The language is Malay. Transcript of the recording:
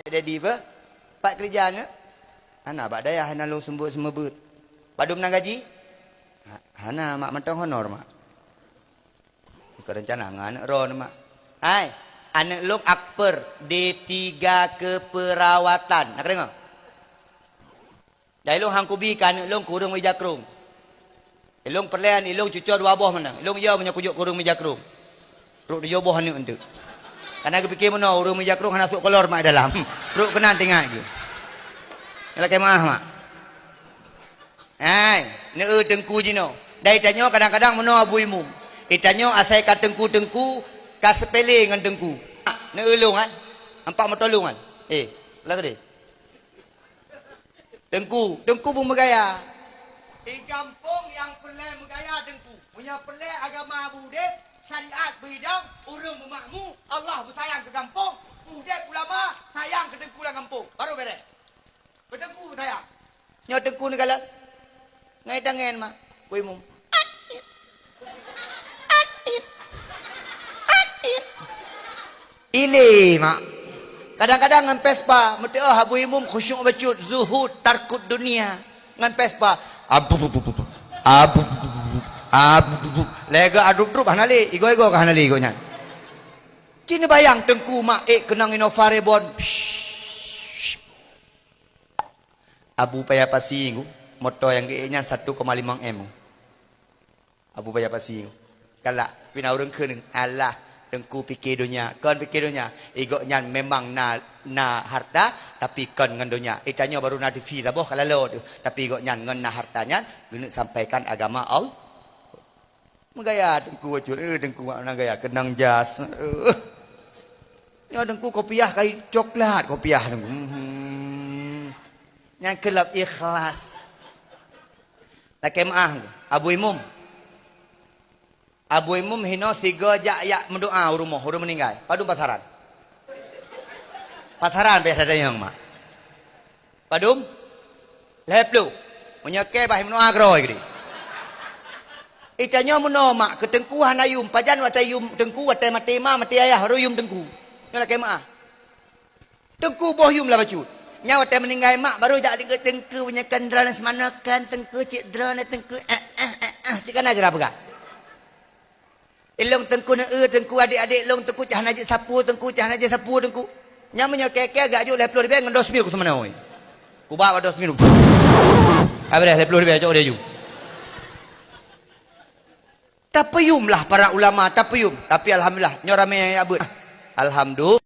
Jadi apa? Pak kerjaan ke? Anak pak daya hana long sembut semebut. Padum nang gaji? Hana mak mentong honor mak. Kerencana anak ron mak. Hai, anak long akper D3 keperawatan. Nak dengar? Jadi long hangkubi kan long kurung meja kerung. Long perlian long cucur dua boh mana. Long ia punya kujuk kurung meja kerung. Ruk dia boh ni untuk. Karena aku fikir mana urung meja kerung hana sok kolor mak dalam. Ruk kena tengah je. Nak kemah mak. Hai, ne tengku jino. Dai tanyo kadang-kadang mana abu imum. Itanyo asai ka tengku-tengku ka sepele dengan tengku. Ne ulung kan? Nampak matolong kan? Lah dia. Tengku pun bergaya. Di kampung yang pelai bergaya tengku. Punya pelai agama budek, syariat beridang, urung bermakmu, Allah bersayang ke kampung, budek ulama sayang ke tengku dalam kampung. Baru beres. Bertengku bersayang. Nyo tengku ni kala. Ngai tangan mak. Kuih mum. Ile mak. Kadang-kadang ngan pespa mesti habu imum khusyuk bacut zuhud tarkut dunia ngan pespa abu lega aduk-aduk hanali igo-igo ka hanali igonya. Cini bayang tengku mak kenang inovare bon. Abu paya pasingu motor yang ge-nya 1,5 M. Abu paya pasingu. Kala pina urang keung Allah tengku fikir dunia, kon fikir dunia. Ego nyan memang na harta, tapi kon ngan dunia. Itanya baru na difi lah boh kalalo tu. Tapi ego nyan ngan na hartanya, guna sampaikan agama Allah. Megaya tengku wajur, tengku mana gaya kenang jas. Nyo tengku kopiah kai coklat kopiah tengku. Nyan kelab ikhlas. Tak kemah Abu Imum. Abu Imum hino 3 jak mendoa rumah meninggal. Padum pasaran. Pasaran biasa ada yang mak. Padum leplu. Menyake bah mendoa groi gini. Itanya meno mak ketengku hanayum pajan watayum tengku watai matema mati ayah ruyum tengku. Nyala kemah. Tengku boh yum lah bacut. Nya watai meninggal mak baru jak dekat tengku punya kendran semanakan tengku cik drone tengku cik kana jera pegak. Ilong tengku na tengku adik-adik long tengku cah najik sapu tengku cah najik sapu tengku. Nyamanya keke agak juk 10 ribu ngan 2 mil ku semana oi. Ku bawa 2 mil. Abis 10 ribu cok dia ju. Tapayum lah para ulama tapayum. Tapi alhamdulillah nyorame abut. Alhamdulillah.